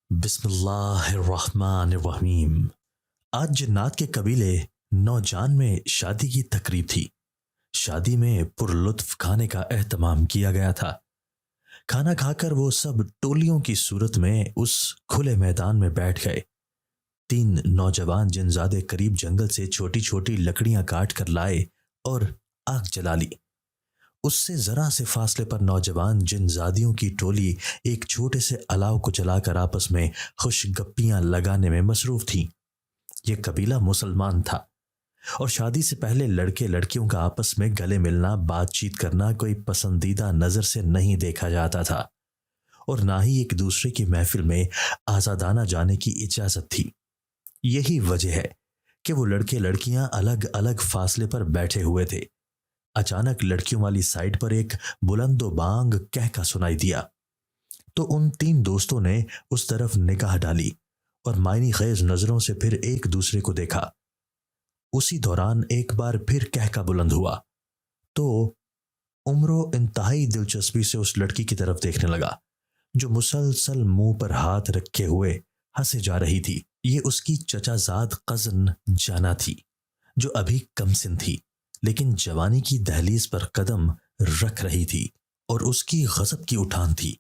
بسم اللہ الرحمن الرحیم۔ آج جنات کے قبیلے نوجان میں شادی کی تقریب تھی۔ شادی میں پرلطف کھانے کا اہتمام کیا گیا تھا۔ کھانا کھا کر وہ سب ٹولیوں کی صورت میں اس کھلے میدان میں بیٹھ گئے۔ 3 نوجوان جنزادے قریب جنگل سے چھوٹی چھوٹی لکڑیاں کاٹ کر لائے اور آگ جلا لی۔ اس سے ذرا سے فاصلے پر نوجوان جنزادیوں کی ٹولی ایک چھوٹے سے الاؤ کو جلا کر آپس میں خوش گپیاں لگانے میں مصروف تھی۔ یہ قبیلہ مسلمان تھا اور شادی سے پہلے لڑکے لڑکیوں کا آپس میں گلے ملنا، بات چیت کرنا کوئی پسندیدہ نظر سے نہیں دیکھا جاتا تھا، اور نہ ہی ایک دوسرے کی محفل میں آزادانہ جانے کی اجازت تھی۔ یہی وجہ ہے کہ وہ لڑکے لڑکیاں الگ الگ فاصلے پر بیٹھے ہوئے تھے۔ اچانک لڑکیوں والی سائڈ پر ایک بلند و بانگ کہکا سنائی دیا تو ان 3 دوستوں نے اس طرف نگاہ ڈالی اور معنی خیز نظروں سے پھر ایک دوسرے کو دیکھا۔ اسی دوران ایک بار پھر کہکا بلند ہوا تو عمرو انتہائی دلچسپی سے اس لڑکی کی طرف دیکھنے لگا جو مسلسل منہ پر ہاتھ رکھے ہوئے ہنسے جا رہی تھی۔ یہ اس کی چچا زاد قزن جانا تھی جو ابھی کم سن تھی، لیکن جوانی کی دہلیز پر قدم رکھ رہی تھی اور اس کی غضب کی اٹھان تھی۔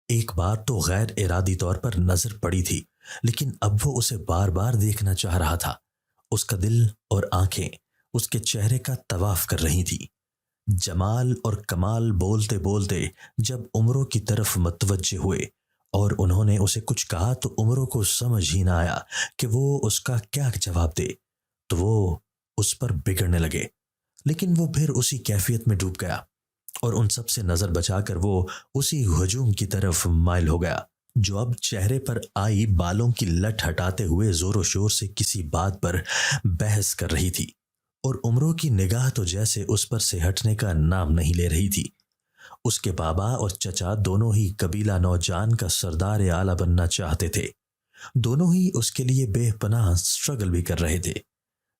ایک بار تو غیر ارادی طور پر نظر پڑی تھی، لیکن اب وہ اسے بار بار دیکھنا چاہ رہا تھا۔ اس کا دل اور آنکھیں اس کے چہرے کا طواف کر رہی تھی۔ جمال اور کمال بولتے بولتے جب عمرو کی طرف متوجہ ہوئے اور انہوں نے اسے کچھ کہا تو عمرو کو سمجھ ہی نہ آیا کہ وہ اس کا کیا جواب دے، تو وہ اس پر بگڑنے لگے، لیکن وہ پھر اسی کیفیت میں ڈوب گیا اور ان سب سے نظر بچا کر وہ اسی ہجوم کی طرف مائل ہو گیا جو اب چہرے پر آئی بالوں کی لٹ ہٹاتے ہوئے زور و شور سے کسی بات پر بحث کر رہی تھی، اور عمرو کی نگاہ تو جیسے اس پر سے ہٹنے کا نام نہیں لے رہی تھی۔ اس کے بابا اور چچا دونوں ہی قبیلہ نوجان کا سردار اعلیٰ بننا چاہتے تھے۔ دونوں ہی اس کے لیے بے پناہ سٹرگل بھی کر رہے تھے۔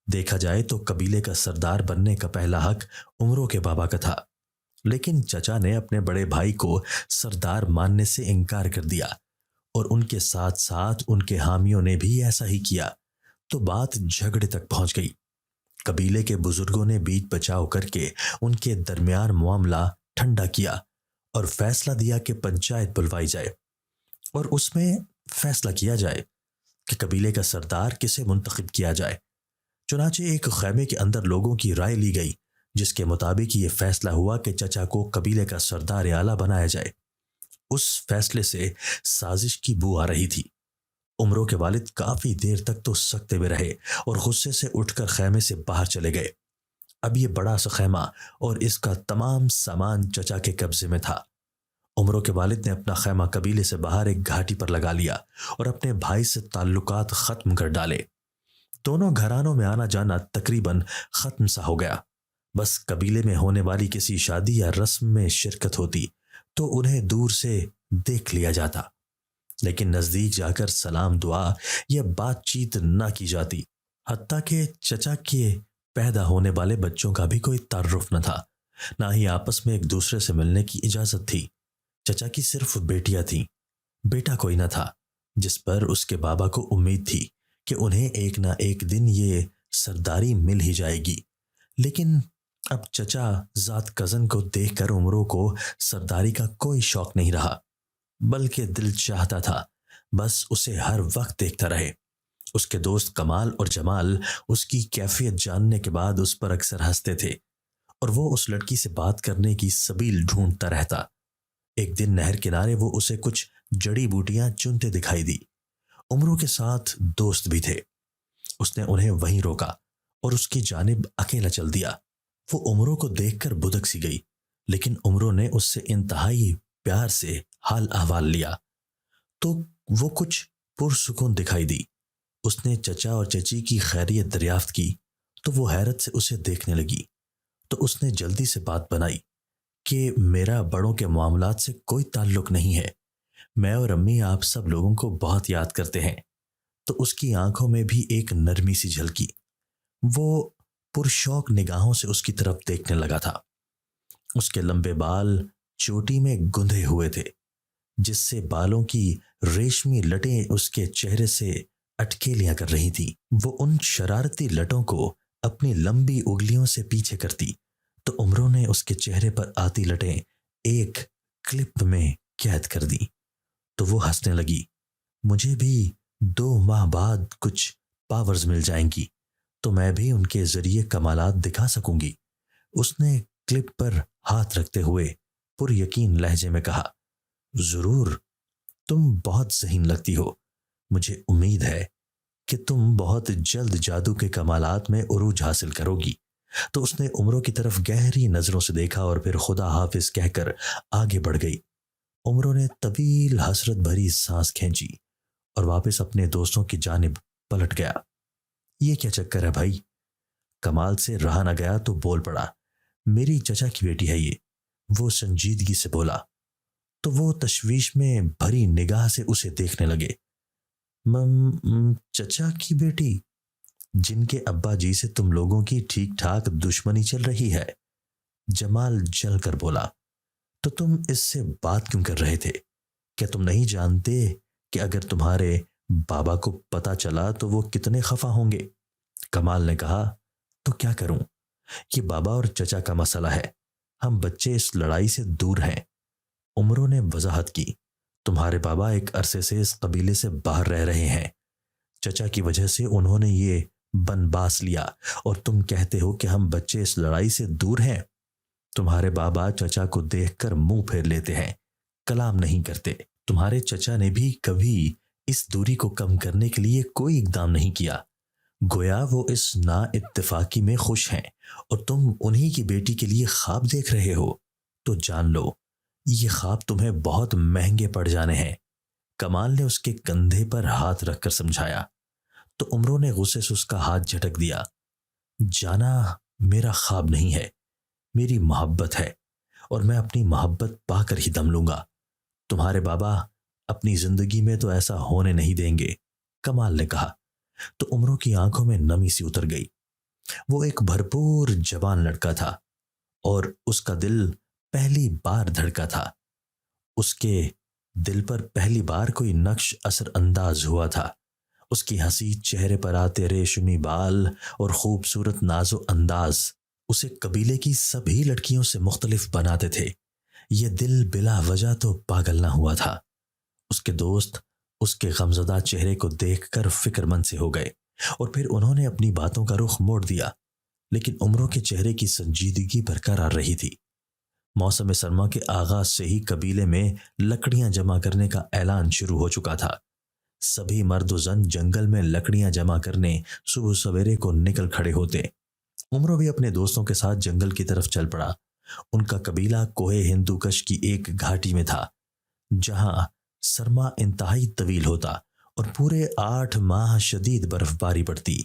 دیکھا جائے تو قبیلے کا سردار بننے کا پہلا حق عمرو کے بابا کا تھا، لیکن چچا نے اپنے بڑے بھائی کو سردار ماننے سے انکار کر دیا، اور ان کے ساتھ ساتھ ان کے حامیوں نے بھی ایسا ہی کیا، تو بات جھگڑے تک پہنچ گئی۔ قبیلے کے بزرگوں نے بیچ بچاؤ کر کے ان کے درمیان معاملہ ٹھنڈا کیا اور فیصلہ دیا کہ پنچایت بلوائی جائے اور اس میں فیصلہ کیا جائے کہ قبیلے کا سردار کسے منتخب کیا جائے۔ چنانچہ ایک خیمے کے اندر لوگوں کی رائے لی گئی، جس کے مطابق یہ فیصلہ ہوا کہ چچا کو قبیلے کا سردار اعلیٰ بنایا جائے۔ اس فیصلے سے سازش کی بو آ رہی تھی۔ عمرو کے والد کافی دیر تک تو سکتے میں رہے اور غصے سے اٹھ کر خیمے سے باہر چلے گئے۔ اب یہ بڑا سا خیمہ اور اس کا تمام سامان چچا کے قبضے میں تھا۔ عمرو کے والد نے اپنا خیمہ قبیلے سے باہر ایک گھاٹی پر لگا لیا اور اپنے بھائی سے تعلقات ختم کر ڈالے۔ دونوں گھرانوں میں آنا جانا تقریباً ختم سا ہو گیا۔ بس قبیلے میں ہونے والی کسی شادی یا رسم میں شرکت ہوتی تو انہیں دور سے دیکھ لیا جاتا، لیکن نزدیک جا کر سلام دعا یا بات چیت نہ کی جاتی۔ حتیٰ کہ چچا کے پیدا ہونے والے بچوں کا بھی کوئی تعارف نہ تھا، نہ ہی آپس میں ایک دوسرے سے ملنے کی اجازت تھی۔ چچا کی صرف بیٹیاں تھیں، بیٹا کوئی نہ تھا، جس پر اس کے بابا کو امید تھی کہ انہیں ایک نہ ایک دن یہ سرداری مل ہی جائے گی۔ لیکن اب چچا ذات کزن کو دیکھ کر عمرو کو سرداری کا کوئی شوق نہیں رہا، بلکہ دل چاہتا تھا بس اسے ہر وقت دیکھتا رہے۔ اس کے دوست کمال اور جمال اس کی کیفیت جاننے کے بعد اس پر اکثر ہنستے تھے، اور وہ اس لڑکی سے بات کرنے کی سبیل ڈھونڈتا رہتا۔ ایک دن نہر کنارے وہ اسے کچھ جڑی بوٹیاں چنتے دکھائی دی۔ عمرو کے ساتھ دوست بھی تھے۔ اس نے انہیں وہیں روکا اور اس کی جانب اکیلا چل دیا۔ وہ عمرو کو دیکھ کر بدک سی گئی، لیکن عمرو نے اس سے انتہائی پیار سے حال احوال لیا تو وہ کچھ پرسکون دکھائی دی۔ اس نے چچا اور چچی کی خیریت دریافت کی تو وہ حیرت سے اسے دیکھنے لگی، تو اس نے جلدی سے بات بنائی کہ میرا بڑوں کے معاملات سے کوئی تعلق نہیں ہے، میں اور امی آپ سب لوگوں کو بہت یاد کرتے ہیں۔ تو اس کی آنکھوں میں بھی ایک نرمی سی جھلکی۔ وہ پرشوق نگاہوں سے اس کی طرف دیکھنے لگا تھا۔ اس کے لمبے بال چوٹی میں گندھے ہوئے تھے، جس سے بالوں کی ریشمی لٹیں اس کے چہرے سے اٹکیلیاں کر رہی تھیں۔ وہ ان شرارتی لٹوں کو اپنی لمبی انگلیوں سے پیچھے کرتی تو عمروں نے اس کے چہرے پر آتی لٹیں ایک کلپ میں قید کر دی تو وہ ہنسنے لگی۔ مجھے بھی 2 ماہ بعد کچھ پاورز مل جائیں گی تو میں بھی ان کے ذریعے کمالات دکھا سکوں گی۔ اس نے کلپ پر ہاتھ رکھتے ہوئے پر یقین لہجے میں کہا، ضرور، تم بہت ذہین لگتی ہو۔ مجھے امید ہے کہ تم بہت جلد جادو کے کمالات میں عروج حاصل کرو گی۔ تو اس نے عمروں کی طرف گہری نظروں سے دیکھا اور پھر خدا حافظ کہہ کر آگے بڑھ گئی۔ عمروں نے طویل حسرت بھری سانس کھینچی اور واپس اپنے دوستوں کی جانب پلٹ گیا۔ یہ کیا چکر ہے بھائی؟ کمال سے رہا نہ گیا تو بول پڑا، میری چچا کی بیٹی ہے یہ۔ وہ سنجیدگی سے بولا تو وہ تشویش میں بھری نگاہ سے اسے دیکھنے لگے۔ چچا کی بیٹی جن کے ابا جی سے تم لوگوں کی ٹھیک ٹھاک دشمنی چل رہی ہے؟ جمال جل کر بولا، تو تم اس سے بات کیوں کر رہے تھے؟ کیا تم نہیں جانتے کہ اگر تمہارے بابا کو پتا چلا تو وہ کتنے خفا ہوں گے؟ کمال نے کہا، تو کیا کروں؟ یہ بابا اور چچا کا مسئلہ ہے، ہم بچے اس لڑائی سے دور ہیں۔ عمروں نے وضاحت کی، تمہارے بابا ایک عرصے سے اس قبیلے سے باہر رہ رہے ہیں، چچا کی وجہ سے انہوں نے یہ بن باس لیا، اور تم کہتے ہو کہ ہم بچے اس لڑائی سے دور ہیں۔ تمہارے بابا چچا کو دیکھ کر منہ پھیر لیتے ہیں، کلام نہیں کرتے۔ تمہارے چچا نے بھی کبھی اس دوری کو کم کرنے کے لیے کوئی اقدام نہیں کیا، گویا وہ اس نا اتفاقی میں خوش ہیں، اور تم انہی کی بیٹی کے لیے خواب دیکھ رہے ہو تو جان لو یہ خواب تمہیں بہت مہنگے پڑ جانے ہیں۔ کمال نے اس کے کندھے پر ہاتھ رکھ کر سمجھایا تو عمروں نے غصے سے اس کا ہاتھ جھٹک دیا۔ جانا میرا خواب نہیں ہے، میری محبت ہے، اور میں اپنی محبت پا کر ہی دم لوں گا۔ تمہارے بابا اپنی زندگی میں تو ایسا ہونے نہیں دیں گے، کمال نے کہا تو عمروں کی آنکھوں میں نمی سی اتر گئی۔ وہ ایک بھرپور جوان لڑکا تھا اور اس کا دل پہلی بار دھڑکا تھا۔ اس کے دل پر پہلی بار کوئی نقش اثر انداز ہوا تھا۔ اس کی ہنسی، چہرے پر آتے ریشمی بال اور خوبصورت ناز و انداز اسے قبیلے کی سبھی لڑکیوں سے مختلف بناتے تھے۔ یہ دل بلا وجہ تو پاگل نہ ہوا تھا۔ اس کے دوست اس کے غمزدہ چہرے کو دیکھ کر فکر مند سے ہو گئے اور پھر انہوں نے اپنی باتوں کا رخ موڑ دیا، لیکن عمروں کے چہرے کی سنجیدگی برقرار رہی تھی۔ موسم سرما کے آغاز سے ہی قبیلے میں لکڑیاں جمع کرنے کا اعلان شروع ہو چکا تھا۔ سبھی مرد و زن جنگل میں لکڑیاں جمع کرنے صبح سویرے کو نکل کھڑے ہوتے۔ عمروں بھی اپنے دوستوں کے ساتھ جنگل کی طرف چل پڑا۔ ان کا قبیلہ کوہ ہندوکش کی ایک گھاٹی میں تھا، جہاں سرما انتہائی طویل ہوتا اور پورے 8 ماہ شدید برف باری پڑتی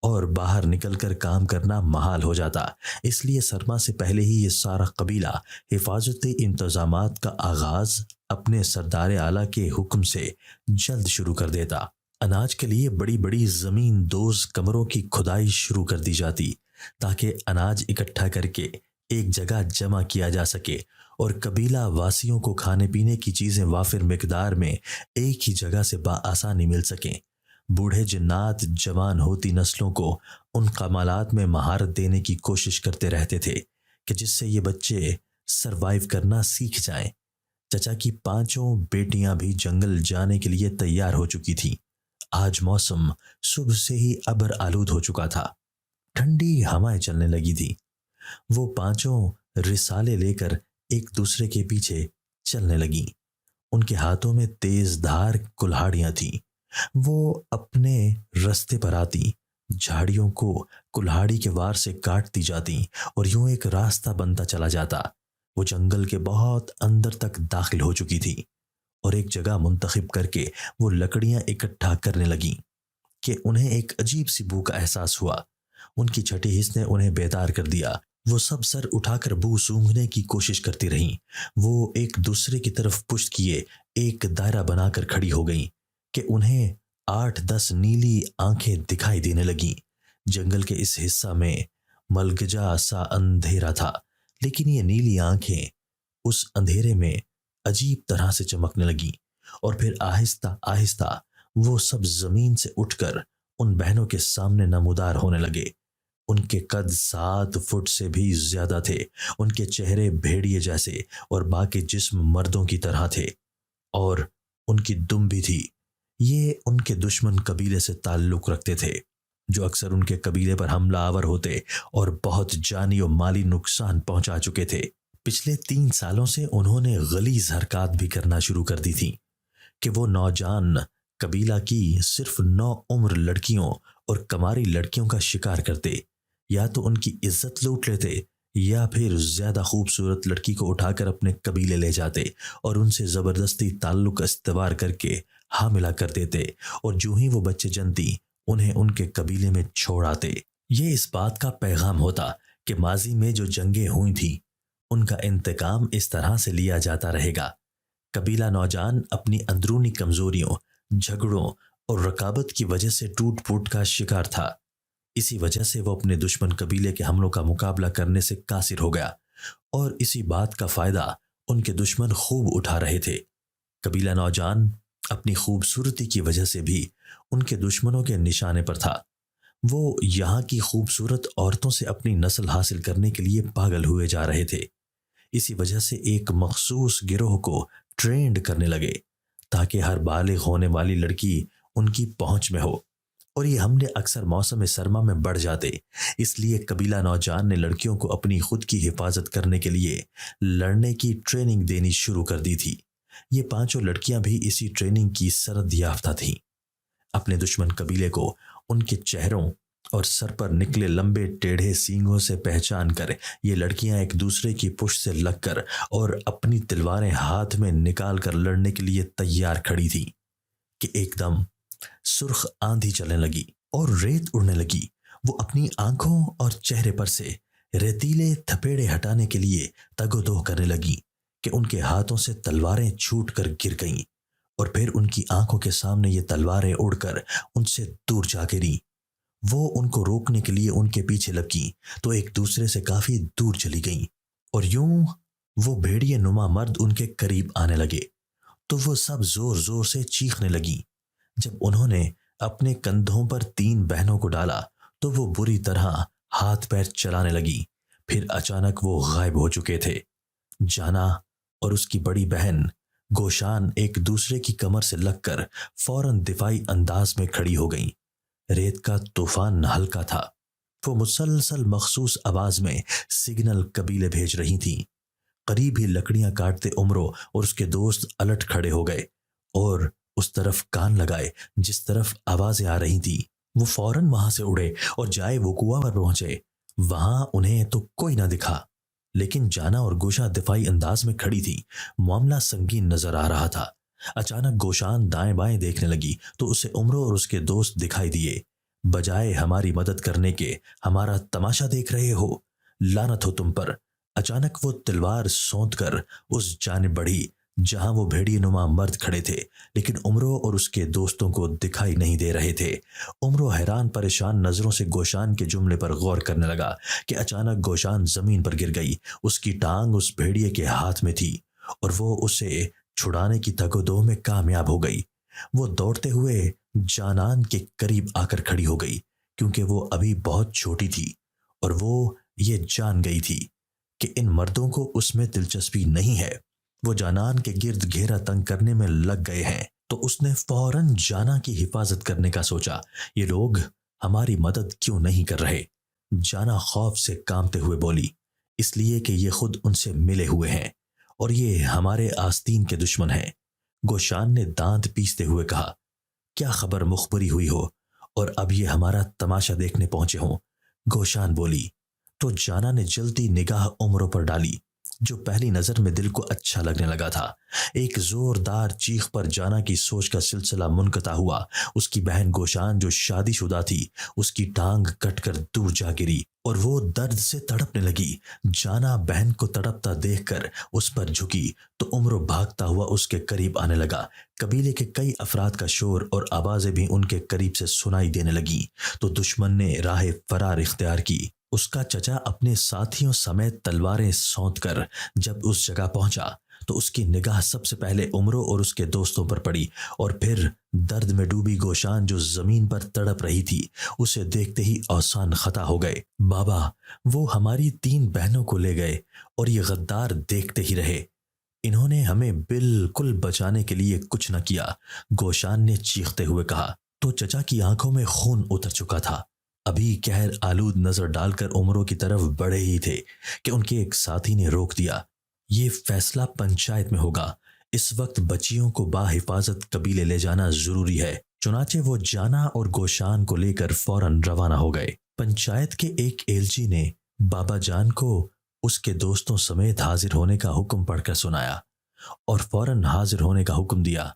اور باہر نکل کر کام کرنا محال ہو جاتا۔ اس لیے سرما سے پہلے ہی یہ سارا قبیلہ حفاظتی انتظامات کا آغاز اپنے سردار اعلیٰ کے حکم سے جلد شروع کر دیتا۔ اناج کے لیے بڑی بڑی زمین دوز کمروں کی کھدائی شروع کر دی جاتی تاکہ اناج اکٹھا کر کے ایک جگہ جمع کیا جا سکے اور قبیلہ واسیوں کو کھانے پینے کی چیزیں وافر مقدار میں ایک ہی جگہ سے بآسانی مل سکیں۔ بوڑھے جنات جوان ہوتی نسلوں کو ان کمالات میں مہارت دینے کی کوشش کرتے رہتے تھے کہ جس سے یہ بچے سروائیو کرنا سیکھ جائیں۔ چچا کی 5 بیٹیاں بھی جنگل جانے کے لیے تیار ہو چکی تھیں۔ آج موسم صبح سے ہی ابر آلود ہو چکا تھا، ٹھنڈی ہوائیں چلنے لگی تھی۔ وہ 5 رسالے لے کر ایک دوسرے کے پیچھے چلنے لگیں۔ ان کے ہاتھوں میں تیز دھار کلہاڑیاں تھیں۔ وہ اپنے رستے پر آتی جھاڑیوں کو کلہاڑی کے وار سے کاٹتی جاتی اور یوں ایک راستہ بنتا چلا جاتا۔ وہ جنگل کے بہت اندر تک داخل ہو چکی تھی اور ایک جگہ منتخب کر کے وہ لکڑیاں اکٹھا کرنے لگیں کہ انہیں ایک عجیب سی بو کا احساس ہوا۔ ان کی چھٹی حس نے انہیں بیدار کر دیا۔ وہ سب سر اٹھا کر بو سونگھنے کی کوشش کرتی رہیں۔ وہ ایک دوسرے کی طرف پشت کیے ایک دائرہ بنا کر کھڑی ہو گئیں کہ انہیں 8-10 نیلی آنکھیں دکھائی دینے لگیں۔ جنگل کے اس حصہ میں ملگجا سا اندھیرا تھا، لیکن یہ نیلی آنکھیں اس اندھیرے میں عجیب طرح سے چمکنے لگیں اور پھر آہستہ آہستہ وہ سب زمین سے اٹھ کر ان بہنوں کے سامنے نمودار ہونے لگے۔ ان کے قد 7 فٹ سے بھی زیادہ تھے، ان کے چہرے بھیڑیے جیسے اور باقی جسم مردوں کی طرح تھے، اور ان کی دم بھی تھی۔ یہ ان کے دشمن قبیلے سے تعلق رکھتے تھے، جو اکثر ان کے قبیلے پر حملہ آور ہوتے اور بہت جانی و مالی نقصان پہنچا چکے تھے۔ پچھلے 3 سالوں سے انہوں نے غلیظ حرکات بھی کرنا شروع کر دی تھی کہ وہ نوجان قبیلہ کی صرف 9 عمر لڑکیوں اور کماری لڑکیوں کا شکار کرتے، یا تو ان کی عزت لوٹ لیتے یا پھر زیادہ خوبصورت لڑکی کو اٹھا کر اپنے قبیلے لے جاتے اور ان سے زبردستی تعلق استوار کر کے حاملہ کر دیتے، اور جو ہی وہ بچے جنتی انہیں ان کے قبیلے میں چھوڑ آتے۔ یہ اس بات کا پیغام ہوتا کہ ماضی میں جو جنگیں ہوئی تھیں ان کا انتقام اس طرح سے لیا جاتا رہے گا۔ قبیلہ نوجان اپنی اندرونی کمزوریوں، جھگڑوں اور رقابت کی وجہ سے ٹوٹ پھوٹ کا شکار تھا۔ اسی وجہ سے وہ اپنے دشمن قبیلے کے حملوں کا مقابلہ کرنے سے قاصر ہو گیا، اور اسی بات کا فائدہ ان کے دشمن خوب اٹھا رہے تھے۔ قبیلہ نوجان اپنی خوبصورتی کی وجہ سے بھی ان کے دشمنوں کے نشانے پر تھا۔ وہ یہاں کی خوبصورت عورتوں سے اپنی نسل حاصل کرنے کے لیے پاگل ہوئے جا رہے تھے۔ اسی وجہ سے ایک مخصوص گروہ کو ٹرینڈ کرنے لگے تاکہ ہر بالغ ہونے والی لڑکی ان کی پہنچ میں ہو، اور یہ حملے اکثر موسم سرما میں بڑھ جاتے۔ اس لیے قبیلہ نوجان نے لڑکیوں کو اپنی خود کی حفاظت کرنے کے لیے لڑنے کی ٹریننگ دینی شروع کر دی تھی۔ یہ 5 لڑکیاں بھی اسی ٹریننگ کی سند یافتہ تھیں۔ اپنے دشمن قبیلے کو ان کے چہروں اور سر پر نکلے لمبے ٹیڑھے سینگوں سے پہچان کر یہ لڑکیاں ایک دوسرے کی پشت سے لگ کر اور اپنی تلواریں ہاتھ میں نکال کر لڑنے کے لیے تیار کھڑی تھیں کہ ایک دم سرخ آندھی چلنے لگی اور ریت اڑنے لگی۔ وہ اپنی آنکھوں اور چہرے پر سے ریتیلے تھپیڑے ہٹانے کے لیے تگ و دو کرنے لگی کہ ان کے ہاتھوں سے تلواریں چھوٹ کر گر گئیں، اور پھر ان کی آنکھوں کے سامنے یہ تلواریں اڑ کر ان سے دور جا گریں۔ وہ ان کو روکنے کے لیے ان کے پیچھے لپکیں تو ایک دوسرے سے کافی دور چلی گئیں، اور یوں وہ بھیڑیے نما مرد ان کے قریب آنے لگے تو وہ سب زور زور سے چیخنے لگیں۔ جب انہوں نے اپنے کندھوں پر 3 بہنوں کو ڈالا تو وہ بری طرح ہاتھ پیر چلانے لگی۔ پھر اچانک وہ غائب ہو چکے تھے۔ جانا اور اس کی بڑی بہن گوشان ایک دوسرے کی کمر سے لگ کر فوراً دفاعی انداز میں کھڑی ہو گئیں۔ ریت کا طوفان ہلکا تھا۔ وہ مسلسل مخصوص آواز میں سگنل قبیلے بھیج رہی تھیں۔ قریب ہی لکڑیاں کاٹتے عمرو اور اس کے دوست الٹ کھڑے ہو گئے اور اس طرف کان لگائے جس طرف آوازیں آ رہی تھیں۔ وہ فوراً وہاں سے اڑے اور جائے وقوع پر پہنچے۔ وہاں انہیں تو کوئی نہ دکھا، لیکن جانا اور گوشا دفاعی انداز میں کھڑی تھی۔ معاملہ سنگین نظر آ رہا تھا۔ اچانک گوشان دائیں بائیں دیکھنے لگی تو اسے عمرو اور اس کے دوست دکھائی دیے۔ بجائے ہماری مدد کرنے کے ہمارا تماشا دیکھ رہے ہو، لعنت ہو تم پر۔ اچانک وہ تلوار سونت کر اس جانب بڑھی جہاں وہ بھیڑیے نما مرد کھڑے تھے، لیکن عمرو اور اس کے دوستوں کو دکھائی نہیں دے رہے تھے۔ عمرو حیران پریشان نظروں سے گوشان کے جملے پر غور کرنے لگا کہ اچانک گوشان زمین پر گر گئی۔ اس کی ٹانگ اس بھیڑیے کے ہاتھ میں تھی اور وہ اسے چھڑانے کی تگ و دو میں کامیاب ہو گئی۔ وہ دوڑتے ہوئے جانان کے قریب آ کر کھڑی ہو گئی، کیونکہ وہ ابھی بہت چھوٹی تھی اور وہ یہ جان گئی تھی کہ ان مردوں کو اس میں دلچسپی نہیں ہے۔ وہ جانان کے گرد گھیرا تنگ کرنے میں لگ گئے ہیں، تو اس نے فوراً جانا کی حفاظت کرنے کا سوچا۔ یہ لوگ ہماری مدد کیوں نہیں کر رہے؟ جانا خوف سے کانپتے ہوئے بولی، اس لیے کہ یہ خود ان سے ملے ہوئے ہیں اور یہ ہمارے آستین کے دشمن ہیں۔ گوشان نے دانت پیستے ہوئے کہا، کیا خبر مخبری ہوئی ہو اور اب یہ ہمارا تماشا دیکھنے پہنچے ہوں؟ گوشان بولی تو جانا نے جلدی نگاہ عمرو پر ڈالی جو پہلی نظر میں دل کو اچھا لگنے لگا تھا۔ ایک زوردار چیخ پر جانا کی سوچ کا سلسلہ منقطع ہوا۔ اس کی بہن گوشان جو شادی شدہ تھی، اس کی ٹانگ کٹ کر دور جا گری اور وہ درد سے تڑپنے لگی۔ جانا بہن کو تڑپتا دیکھ کر اس پر جھکی تو عمرو بھاگتا ہوا اس کے قریب آنے لگا۔ قبیلے کے کئی افراد کا شور اور آوازیں بھی ان کے قریب سے سنائی دینے لگیں تو دشمن نے راہ فرار اختیار کی۔ اس کا چچا اپنے ساتھیوں سمیت تلواریں سونت کر جب اس جگہ پہنچا تو اس کی نگاہ سب سے پہلے عمرو اور اس کے دوستوں پر پڑی، اور پھر درد میں ڈوبی گوشان جو زمین پر تڑپ رہی تھی اسے دیکھتے ہی اوسان خطا ہو گئے۔ بابا، وہ ہماری 3 بہنوں کو لے گئے اور یہ غدار دیکھتے ہی رہے۔ انہوں نے ہمیں بالکل بچانے کے لیے کچھ نہ کیا، گوشان نے چیختے ہوئے کہا۔ تو چچا کی آنکھوں میں خون اتر چکا تھا۔ ابھی قہر آلود نظر ڈال کر عمروں کی طرف بڑھے ہی تھے کہ ان کے ایک ساتھی نے روک دیا۔ یہ فیصلہ پنچایت میں ہوگا، اس وقت بچیوں کو باحفاظت قبیلے لے جانا ضروری ہے۔ چنانچہ وہ جانا اور گوشان کو لے کر فوراً روانہ ہو گئے۔ پنچایت کے ایک ایلچی نے بابا جان کو اس کے دوستوں سمیت حاضر ہونے کا حکم پڑھ کر سنایا اور فوراً حاضر ہونے کا حکم دیا۔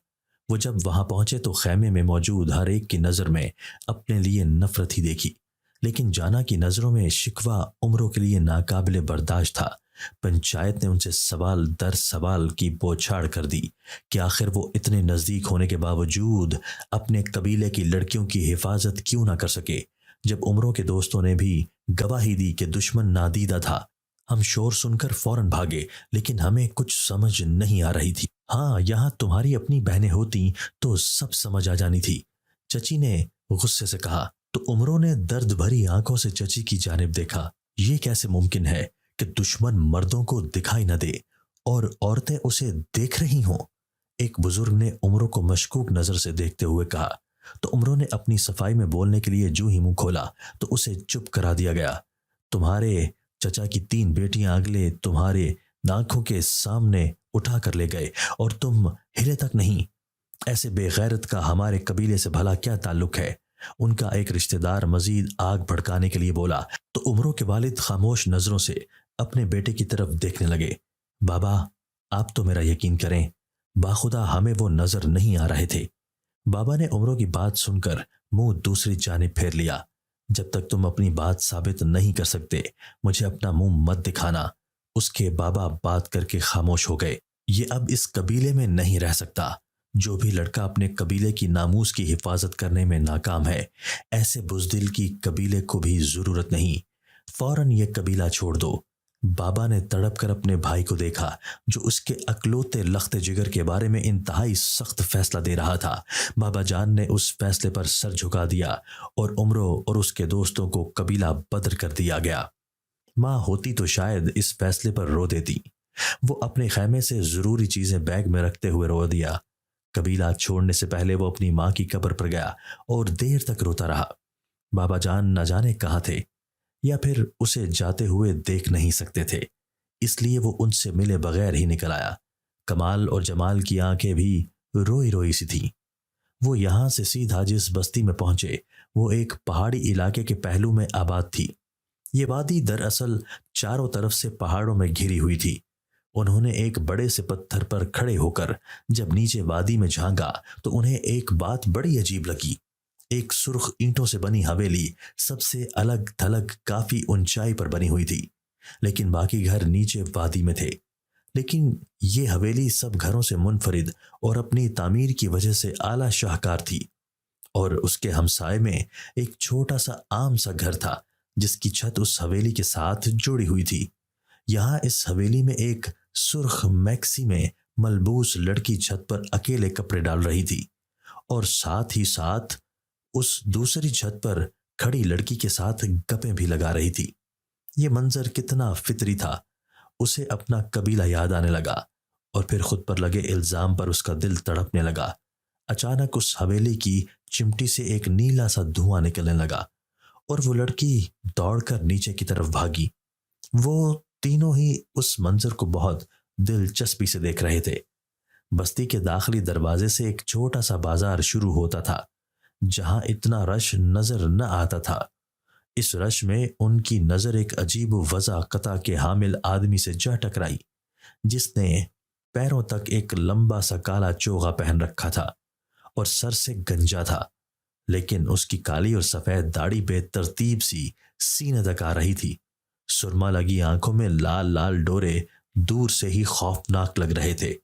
وہ جب وہاں پہنچے تو خیمے میں موجود ہر ایک کی نظر میں اپنے لیے نفرت ہی دیکھی، لیکن جانا کی نظروں میں شکوہ عمروں کے لیے ناقابل برداشت تھا۔ پنچایت نے ان سے سوال در سوال کی بوچھاڑ کر دی کہ آخر وہ اتنے نزدیک ہونے کے باوجود اپنے قبیلے کی لڑکیوں کی حفاظت کیوں نہ کر سکے، جب عمروں کے دوستوں نے بھی گواہی دی کہ دشمن نادیدہ تھا۔ ہم شور سن کر فوراً بھاگے، لیکن ہمیں کچھ سمجھ نہیں آ رہی تھی۔ ہاں، یہاں تمہاری اپنی بہنیں ہوتی تو سب سمجھ آ جانی تھی، چچی نے غصے سے کہا۔ تو عمروں نے درد بھری آنکھوں سے چچی کی جانب دیکھا۔ یہ کیسے ممکن ہے کہ دشمن مردوں کو دکھائی نہ دے اور عورتیں اسے دیکھ رہی ہوں؟ ایک بزرگ نے عمروں کو مشکوک نظر سے دیکھتے ہوئے کہا۔ تو عمروں نے اپنی صفائی میں بولنے کے لیے جو ہی منہ کھولا تو اسے چپ کرا دیا گیا۔ تمہارے چچا کی 3 بیٹیاں اگلے تمہارے آنکھوں کے سامنے اٹھا کر لے گئے اور تم ہلے تک نہیں۔ ایسے بے غیرت کا ہمارے قبیلے سے بھلا کیا تعلق ہے؟ ان کا ایک رشتہ دار مزید آگ بھڑکانے کے لیے بولا تو عمروں کے والد خاموش نظروں سے اپنے بیٹے کی طرف دیکھنے لگے۔ بابا، آپ تو میرا یقین کریں، باخدا ہمیں وہ نظر نہیں آ رہے تھے۔ بابا نے عمروں کی بات سن کر منہ دوسری جانب پھیر لیا۔ جب تک تم اپنی بات ثابت نہیں کر سکتے مجھے اپنا منہ مت دکھانا۔ اس کے بابا بات کر کے خاموش ہو گئے۔ یہ اب اس قبیلے میں نہیں رہ سکتا۔ جو بھی لڑکا اپنے قبیلے کی ناموس کی حفاظت کرنے میں ناکام ہے، ایسے بزدل کی قبیلے کو بھی ضرورت نہیں۔ فوراً یہ قبیلہ چھوڑ دو۔ بابا نے تڑپ کر اپنے بھائی کو دیکھا جو اس کے اکلوتے لخت جگر کے بارے میں انتہائی سخت فیصلہ دے رہا تھا۔ بابا جان نے اس فیصلے پر سر جھکا دیا اور عمروں اور اس کے دوستوں کو قبیلہ بدر کر دیا گیا۔ ماں ہوتی تو شاید اس فیصلے پر رو دیتی۔ وہ اپنے خیمے سے ضروری چیزیں بیگ میں رکھتے ہوئے رو دیا۔ قبیلہ چھوڑنے سے پہلے وہ اپنی ماں کی قبر پر گیا اور دیر تک روتا رہا۔ بابا جان نہ جانے کہاں تھے، یا پھر اسے جاتے ہوئے دیکھ نہیں سکتے تھے، اس لیے وہ ان سے ملے بغیر ہی نکل آیا۔ کمال اور جمال کی آنکھیں بھی روئی روئی سی تھیں۔ وہ یہاں سے سیدھا جس بستی میں پہنچے وہ ایک پہاڑی علاقے کے پہلو میں آباد تھی۔ یہ وادی دراصل چاروں طرف سے پہاڑوں میں گھری ہوئی تھی۔ انہوں نے ایک بڑے سے پتھر پر کھڑے ہو کر جب نیچے وادی میں جھانکا تو انہیں ایک بات بڑی عجیب لگی۔ ایک سرخ اینٹوں سے بنی حویلی سب سے الگ تھلگ کافی اونچائی پر بنی ہوئی تھی، لیکن باقی گھر نیچے وادی میں تھے۔ لیکن یہ حویلی سب گھروں سے منفرد اور اپنی تعمیر کی وجہ سے اعلیٰ شاہکار تھی، اور اس کے ہمسائے میں ایک چھوٹا سا عام سا گھر تھا جس کی چھت اس حویلی کے ساتھ جڑی ہوئی تھی۔ یہاں اس حویلی میں ایک سرخ میکسی میں ملبوس لڑکی چھت پر اکیلے کپڑے ڈال رہی تھی، اور ساتھ ہی ساتھ اس دوسری چھت پر کھڑی لڑکی کے ساتھ گپیں بھی لگا رہی تھی۔ یہ منظر کتنا فطری تھا۔ اسے اپنا قبیلہ یاد آنے لگا اور پھر خود پر لگے الزام پر اس کا دل تڑپنے لگا۔ اچانک اس حویلی کی چمٹی سے ایک نیلا سا دھواں نکلنے لگا اور وہ لڑکی دوڑ کر نیچے کی طرف بھاگی۔ وہ تینوں ہی اس منظر کو بہت دلچسپی سے دیکھ رہے تھے۔ بستی کے داخلی دروازے سے ایک چھوٹا سا بازار شروع ہوتا تھا جہاں اتنا رش نظر نہ آتا تھا۔ اس رش میں ان کی نظر ایک عجیب وضاقتہ کے حامل آدمی سے جا ٹکرائی جس نے پیروں تک ایک لمبا سا کالا چوغا پہن رکھا تھا اور سر سے گنجا تھا، لیکن اس کی کالی اور سفید داڑھی بے ترتیب سی سینے تک آ رہی تھی۔ سرما لگی آنکھوں میں لال لال ڈورے دور سے ہی خوفناک لگ رہے تھے۔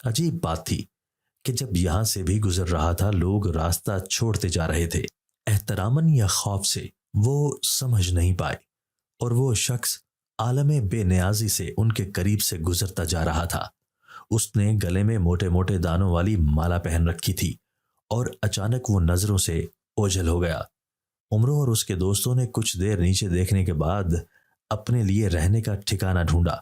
عجیب بات تھی کہ جب یہاں سے بھی گزر رہا تھا لوگ راستہ چھوڑتے جا رہے تھے، احتراماً یا خوف سے وہ سمجھ نہیں پائے، اور وہ شخص عالم بے نیازی سے ان کے قریب سے گزرتا جا رہا تھا۔ اس نے گلے میں موٹے موٹے دانوں والی مالا پہن رکھی تھی اور اچانک وہ نظروں سے اوجھل ہو گیا۔ عمرو اور اس کے دوستوں نے کچھ دیر نیچے دیکھنے کے بعد اپنے لیے رہنے کا ٹھکانہ ڈھونڈا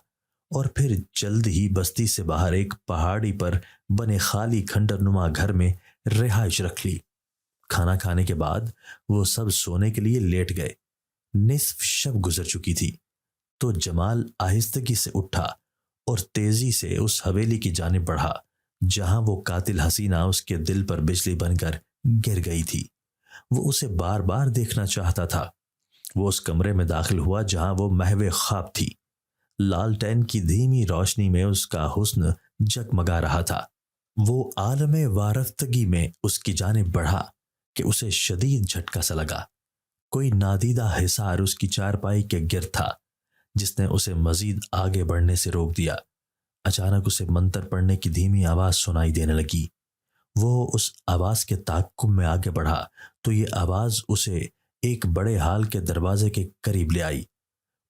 اور پھر جلد ہی بستی سے باہر ایک پہاڑی پر بنے خالی کھنڈر نما گھر میں رہائش رکھ لی۔ کھانا کھانے کے بعد وہ سب سونے کے لیے لیٹ گئے۔ نصف شب گزر چکی تھی تو جمال آہستگی سے اٹھا اور تیزی سے اس حویلی کی جانب بڑھا جہاں وہ قاتل حسینہ اس کے دل پر بجلی بن کر گر گئی تھی۔ وہ اسے بار بار دیکھنا چاہتا تھا۔ وہ اس کمرے میں داخل ہوا جہاں وہ محو خواب تھی۔ لالٹین کی دھیمی روشنی میں اس کا حسن جگمگا رہا تھا۔ وہ عالم وارفتگی میں اس کی جانب بڑھا کہ اسے شدید جھٹکا سا لگا۔ کوئی نادیدہ حصار اس کی چارپائی کے گرد تھا جس نے اسے مزید آگے بڑھنے سے روک دیا۔ اچانک اسے منتر پڑھنے کی دھیمی آواز سنائی دینے لگی۔ وہ اس آواز کے تعاقب میں آگے بڑھا تو یہ آواز اسے ایک بڑے ہال کے دروازے کے قریب لے آئی۔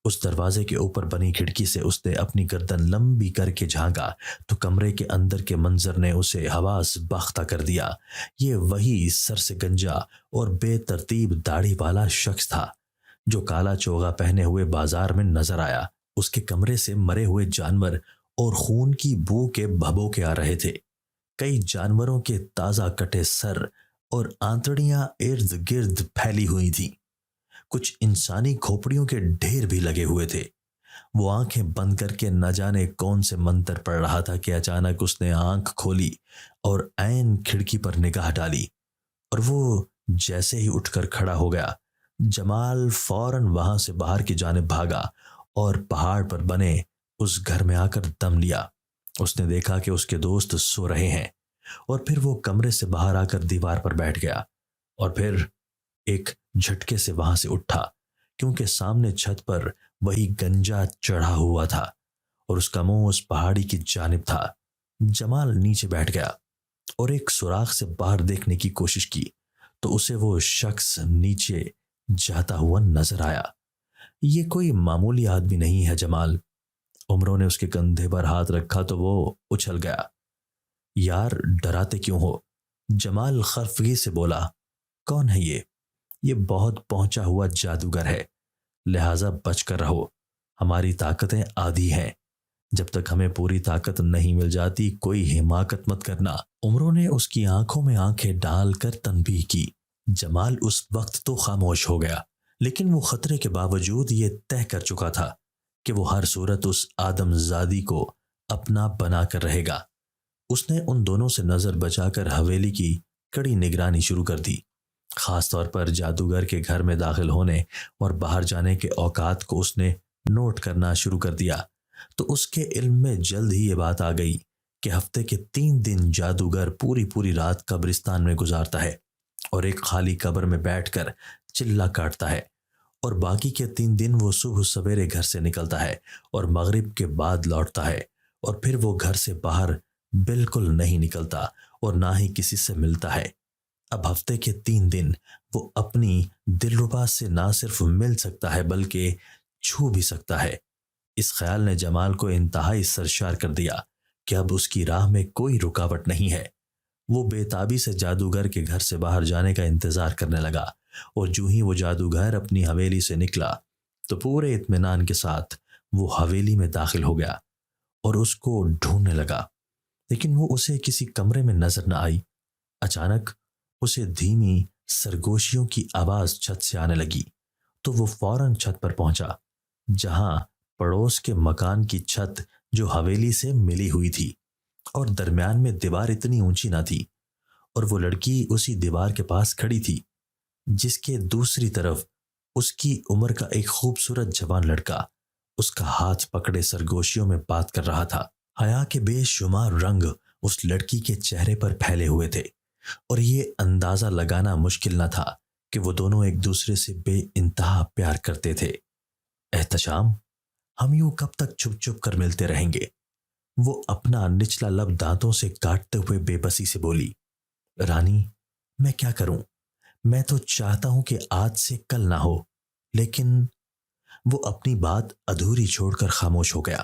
اس دروازے کے اوپر بنی کھڑکی سے اس نے اپنی گردن لمبی کر کے جھانکا تو کمرے کے اندر کے منظر نے اسے حواس باختہ کر دیا۔ یہ وہی سر سے گنجا اور بے ترتیب داڑھی والا شخص تھا جو کالا چوغا پہنے ہوئے بازار میں نظر آیا۔ اس کے کمرے سے مرے ہوئے جانور اور خون کی بو کے بھبوکے آ رہے تھے۔ کئی جانوروں کے تازہ کٹے سر اور آنتڑیاں ارد گرد پھیلی ہوئی تھیں۔ کچھ انسانی کھوپڑیوں کے ڈھیر بھی لگے ہوئے تھے۔ وہ آنکھیں بند کر کے نہ جانے کون سے منتر پڑھ رہا تھا کہ اچانک اس نے آنکھ کھولی اور عین کھڑکی پر نگاہ ڈالی، اور وہ جیسے ہی اٹھ کر کھڑا ہو گیا، جمال فوراً وہاں سے باہر کی جانب بھاگا اور پہاڑ پر بنے اس گھر میں آ کر دم لیا۔ اس نے دیکھا کہ اس کے دوست سو رہے ہیں، اور پھر وہ کمرے سے باہر آ کر دیوار پر بیٹھ گیا اور پھر ایک جھٹکے سے وہاں سے اٹھا کیونکہ سامنے چھت پر وہی گنجا چڑھا ہوا تھا اور اس کا منہ اس پہاڑی کی جانب تھا۔ جمال نیچے بیٹھ گیا اور ایک سوراخ سے باہر دیکھنے کی کوشش کی تو اسے وہ شخص نیچے جاتا ہوا نظر آیا۔ یہ کوئی معمولی آدمی نہیں ہے جمال۔ عمرو نے اس کے کندھے پر ہاتھ رکھا تو وہ اچھل گیا۔ یار ڈراتے کیوں ہو؟ جمال خفگی سے بولا۔ کون ہے یہ؟ یہ بہت پہنچا ہوا جادوگر ہے، لہٰذا بچ کر رہو۔ ہماری طاقتیں آدھی ہیں، جب تک ہمیں پوری طاقت نہیں مل جاتی کوئی حماقت مت کرنا۔ عمرو نے اس کی آنکھوں میں آنکھیں ڈال کر تنبیہ کی۔ جمال اس وقت تو خاموش ہو گیا، لیکن وہ خطرے کے باوجود یہ طے کر چکا تھا کہ وہ ہر صورت اس آدم زادی کو اپنا بنا کر رہے گا۔ اس نے ان دونوں سے نظر بچا کر حویلی کی کڑی نگرانی شروع کر دی، خاص طور پر جادوگر کے گھر میں داخل ہونے اور باہر جانے کے اوقات کو اس نے نوٹ کرنا شروع کر دیا۔ تو اس کے علم میں جلد ہی یہ بات آ گئی کہ ہفتے کے 3 دن جادوگر پوری رات قبرستان میں گزارتا ہے اور ایک خالی قبر میں بیٹھ کر چلہ کاٹتا ہے، اور باقی کے 3 دن وہ صبح سویرے گھر سے نکلتا ہے اور مغرب کے بعد لوٹتا ہے، اور پھر وہ گھر سے باہر بالکل نہیں نکلتا اور نہ ہی کسی سے ملتا ہے۔ اب ہفتے کے 3 دن وہ اپنی دلربا سے نہ صرف مل سکتا ہے بلکہ چھو بھی سکتا ہے۔ اس خیال نے جمال کو انتہائی سرشار کر دیا کہ اب اس کی راہ میں کوئی رکاوٹ نہیں ہے۔ وہ بے تابی سے جادوگر کے گھر سے باہر جانے کا انتظار کرنے لگا، اور جو ہی وہ جادوگر اپنی حویلی سے نکلا تو پورے اطمینان کے ساتھ وہ حویلی میں داخل ہو گیا اور اس کو ڈھونڈنے لگا، لیکن وہ اسے کسی کمرے میں نظر نہ آئی۔ اچانک اسے دھیمی سرگوشیوں کی آواز چھت سے آنے لگی تو وہ فوراً چھت پر پہنچا، جہاں پڑوس کے مکان کی چھت جو حویلی سے ملی ہوئی تھی اور درمیان میں دیوار اتنی اونچی نہ تھی، اور وہ لڑکی اسی دیوار کے پاس کھڑی تھی جس کے دوسری طرف اس کی عمر کا ایک خوبصورت جوان لڑکا اس کا ہاتھ پکڑے سرگوشیوں میں بات کر رہا تھا۔ حیا کے بے شمار رنگ اس لڑکی کے چہرے پر پھیلے ہوئے تھے، اور یہ اندازہ لگانا مشکل نہ تھا کہ وہ دونوں ایک دوسرے سے بے انتہا پیار کرتے تھے۔ احتشام، ہم یوں کب تک چھپ چھپ کر ملتے رہیں گے؟ وہ اپنا نچلا لب دانتوں سے کاٹتے ہوئے بے بسی سے بولی۔ رانی، میں کیا کروں؟ میں تو چاہتا ہوں کہ آج سے کل نہ ہو، لیکن وہ اپنی بات ادھوری چھوڑ کر خاموش ہو گیا۔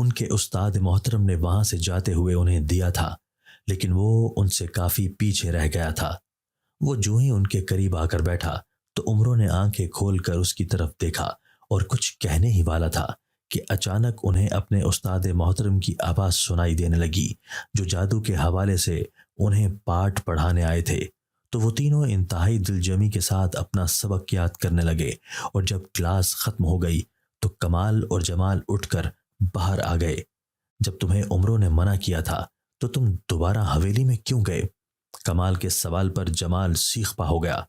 ان کے استاد محترم نے وہاں سے جاتے ہوئے انہیں دیا تھا، لیکن وہ ان سے کافی پیچھے رہ گیا تھا۔ وہ جو ہی ان کے قریب آ کر بیٹھا تو عمروں نے آنکھیں کھول کر اس کی طرف دیکھا اور کچھ کہنے ہی والا تھا کہ اچانک انہیں اپنے استاد محترم کی آواز سنائی دینے لگی، جو جادو کے حوالے سے انہیں پاٹ پڑھانے آئے تھے۔ تو وہ تینوں انتہائی دلجمی کے ساتھ اپنا سبق یاد کرنے لگے، اور جب کلاس ختم ہو گئی تو کمال اور جمال اٹھ کر باہر آ گئے۔ جب تمہیں عمروں نے منع کیا تھا تو تم دوبارہ حویلی میں کیوں گئے؟ کمال کے سوال پر جمال سیخ پا ہو گیا۔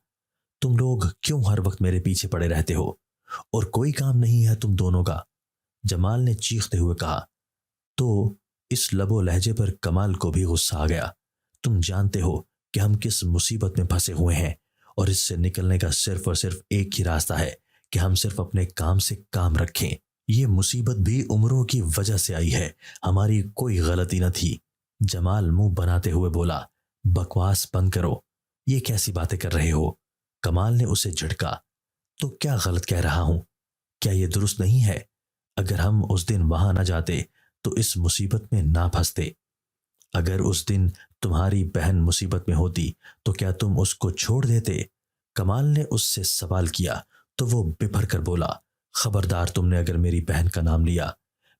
تم لوگ کیوں ہر وقت میرے پیچھے پڑے رہتے ہو اور کوئی کام نہیں ہے تم دونوں کا؟ جمال نے چیختے ہوئے کہا۔ تو اس لب و لہجے پر کمال کو بھی غصہ آ گیا۔ تم جانتے ہو کہ ہم کس مصیبت میں پھنسے ہوئے ہیں، اور اس سے نکلنے کا صرف اور صرف ایک ہی راستہ ہے کہ ہم صرف اپنے کام سے کام رکھیں۔ یہ مصیبت بھی عمروں کی وجہ سے آئی ہے، ہماری کوئی غلطی نہ تھی۔ جمال منہ بناتے ہوئے بولا، بکواس بند کرو، یہ کیسی باتیں کر رہے ہو؟ کمال نے اسے جھٹکا۔ تو کیا غلط کہہ رہا ہوں؟ کیا یہ درست نہیں ہے؟ اگر ہم اس دن وہاں نہ جاتے تو اس مصیبت میں نہ پھنستے۔ اگر اس دن تمہاری بہن مصیبت میں ہوتی تو کیا تم اس کو چھوڑ دیتے؟ کمال نے اس سے سوال کیا تو وہ بپھر کر بولا، خبردار تم نے اگر میری بہن کا نام لیا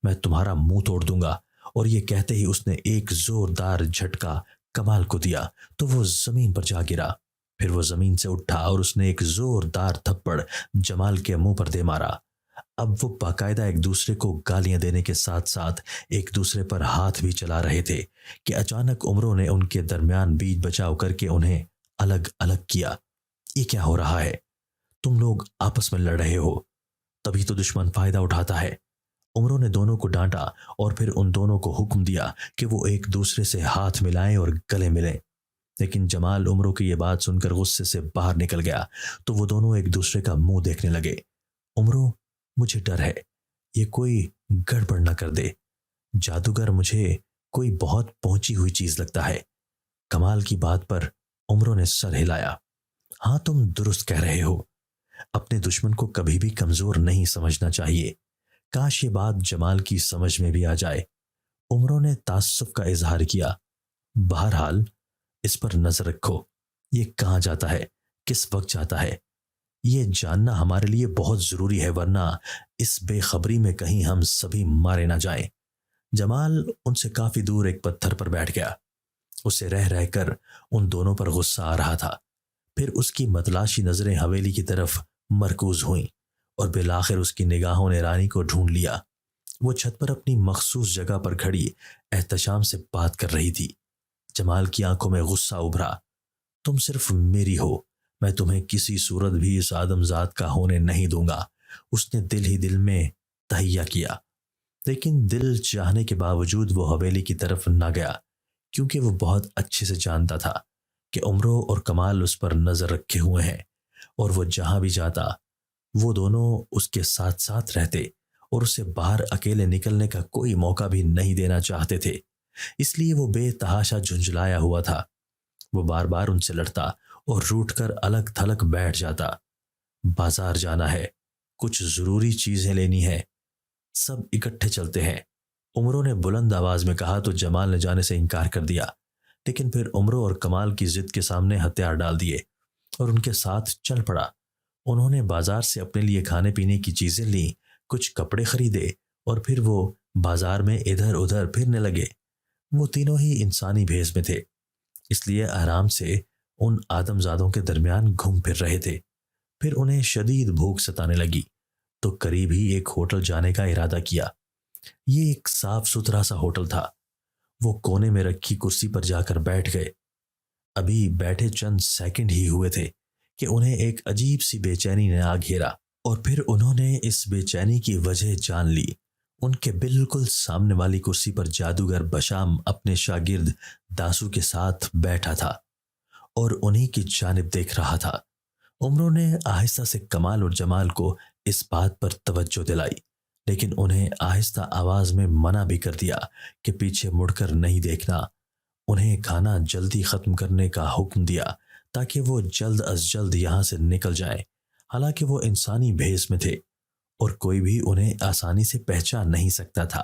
میں تمہارا منہ توڑ دوں گا۔ اور یہ کہتے ہی اس نے ایک زوردار جھٹکا کمال کو دیا تو وہ زمین پر جا گرا۔ پھر وہ زمین سے اٹھا اور اس نے ایک زوردار تھپڑ جمال کے منہ پر دے مارا۔ اب وہ باقاعدہ ایک دوسرے کو گالیاں دینے کے ساتھ ساتھ ایک دوسرے پر ہاتھ بھی چلا رہے تھے کہ اچانک عمروں نے ان کے درمیان بیچ بچاؤ کر کے انہیں الگ الگ کیا۔ یہ کیا ہو رہا ہے؟ تم لوگ آپس میں لڑ رہے ہو، تبھی تو دشمن فائدہ اٹھاتا ہے۔ عمروں نے دونوں کو ڈانٹا اور پھر ان دونوں کو حکم دیا کہ وہ ایک دوسرے سے ہاتھ ملائیں اور گلے ملیں، لیکن جمال عمروں کی یہ بات سن کر غصے سے باہر نکل گیا تو وہ دونوں ایک دوسرے کا منہ دیکھنے لگے۔ عمروں، مجھے ڈر ہے یہ کوئی گڑبڑ نہ کر دے، جادوگر مجھے کوئی بہت پہنچی ہوئی چیز لگتا ہے۔ کمال کی بات پر عمروں نے سر ہلایا۔ ہاں تم درست کہہ رہے ہو، اپنے دشمن کو کبھی بھی کمزور نہیں سمجھنا چاہیے۔ کاش یہ بات جمال کی سمجھ میں بھی آ جائے۔ عمروں نے تعصب کا اظہار کیا۔ بہرحال اس پر نظر رکھو، یہ کہاں جاتا ہے، کس وقت جاتا ہے، یہ جاننا ہمارے لیے بہت ضروری ہے، ورنہ اس بے خبری میں کہیں ہم سبھی مارے نہ جائیں۔ جمال ان سے کافی دور ایک پتھر پر بیٹھ گیا۔ اسے رہ رہ کر ان دونوں پر غصہ آ رہا تھا۔ پھر اس کی متلاشی نظریں حویلی کی طرف مرکوز ہوئیں اور بالآخر اس کی نگاہوں نے رانی کو ڈھونڈ لیا۔ وہ چھت پر اپنی مخصوص جگہ پر کھڑی احتشام سے بات کر رہی تھی۔ جمال کی آنکھوں میں غصہ ابھرا۔ تم صرف میری ہو، میں تمہیں کسی صورت بھی اس آدم ذات کا ہونے نہیں دوں گا۔ اس نے دل ہی دل میں تہیہ کیا، لیکن دل چاہنے کے باوجود وہ حویلی کی طرف نہ گیا، کیونکہ وہ بہت اچھے سے جانتا تھا کہ عمروں اور کمال اس پر نظر رکھے ہوئے ہیں، اور وہ جہاں بھی جاتا وہ دونوں اس کے ساتھ ساتھ رہتے اور اسے باہر اکیلے نکلنے کا کوئی موقع بھی نہیں دینا چاہتے تھے۔ اس لیے وہ بے تحاشا جھنجھلایا ہوا تھا۔ وہ بار بار ان سے لڑتا اور روٹ کر الگ تھلگ بیٹھ جاتا۔ بازار جانا ہے، کچھ ضروری چیزیں لینی ہے، سب اکٹھے چلتے ہیں، عمروں نے بلند آواز میں کہا تو جمال نے جانے سے انکار کر دیا، لیکن پھر عمروں اور کمال کی ضد کے سامنے ہتھیار ڈال دیے اور ان کے ساتھ چل پڑا۔ انہوں نے بازار سے اپنے لیے کھانے پینے کی چیزیں لیں، کچھ کپڑے خریدے اور پھر وہ بازار میں ادھر ادھر پھرنے لگے۔ وہ تینوں ہی انسانی بھیس میں تھے، اس لیے آرام سے ان آدم زادوں کے درمیان گھوم پھر رہے تھے۔ پھر انہیں شدید بھوک ستانے لگی تو قریب ہی ایک ہوٹل جانے کا ارادہ کیا۔ یہ ایک صاف ستھرا سا ہوٹل تھا۔ وہ کونے میں رکھی کرسی پر جا کر بیٹھ گئے۔ ابھی بیٹھے چند سیکنڈ ہی ہوئے تھے کہ انہیں ایک عجیب سی بے چینی نے آ گھیرا، اور پھر انہوں نے اس بے چینی کی وجہ جان لی۔ ان کے بالکل سامنے والی کرسی پر جادوگر بشام اپنے شاگرد داسو کے ساتھ بیٹھا تھا اور انہی کی جانب دیکھ رہا تھا۔ عمروں نے آہستہ سے کمال اور جمال کو اس بات پر توجہ دلائی، لیکن انہیں آہستہ آواز میں منع بھی کر دیا کہ پیچھے مڑ کر نہیں دیکھنا۔ انہیں کھانا جلدی ختم کرنے کا حکم دیا تاکہ وہ جلد از جلد یہاں سے نکل جائیں۔ حالانکہ وہ انسانی بھیس میں تھے اور کوئی بھی انہیں آسانی سے پہچان نہیں سکتا تھا،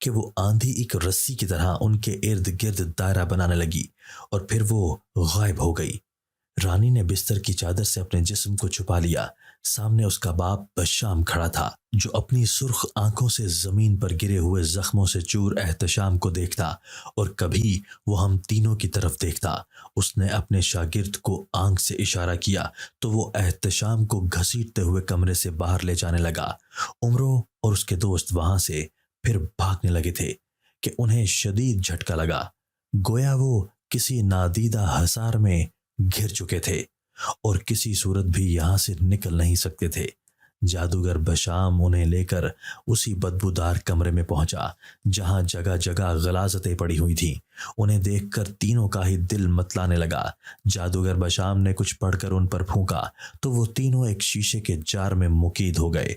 کہ وہ آندھی ایک رسی کی طرح ان کے ارد گرد دائرہ بنانے لگی اور پھر وہ غائب ہو گئی۔ رانی نے بستر کی چادر سے اپنے جسم کو چھپا لیا۔ سامنے اس کا باپ بشام کھڑا تھا، جو اپنی سرخ آنکھوں سے زمین پر گرے ہوئے زخموں سے چور احتشام کو دیکھتا اور کبھی وہ ہم تینوں کی طرف دیکھتا۔ اس نے اپنے شاگرد کو آنکھ سے اشارہ کیا تو وہ احتشام کو گھسیٹتے ہوئے کمرے سے باہر لے جانے لگا۔ عمرو اور اس کے دوست وہاں سے پھر بھاگنے لگے تھے کہ انہیں شدید جھٹکا لگا، گویا وہ کسی نادیدہ حصار میں گھر چکے تھے اور کسی صورت بھی یہاں سے نکل نہیں سکتے تھے۔ جادوگر بشام انہیں لے کر اسی بدبودار کمرے میں پہنچا جہاں جگہ جگہ غلاظتیں پڑی ہوئی تھیں۔ انہیں دیکھ کر تینوں کا ہی دل متلانے لگا۔ جادوگر بشام نے کچھ پڑھ کر ان پر پھونکا تو وہ تینوں ایک شیشے کے جار میں مقید ہو گئے۔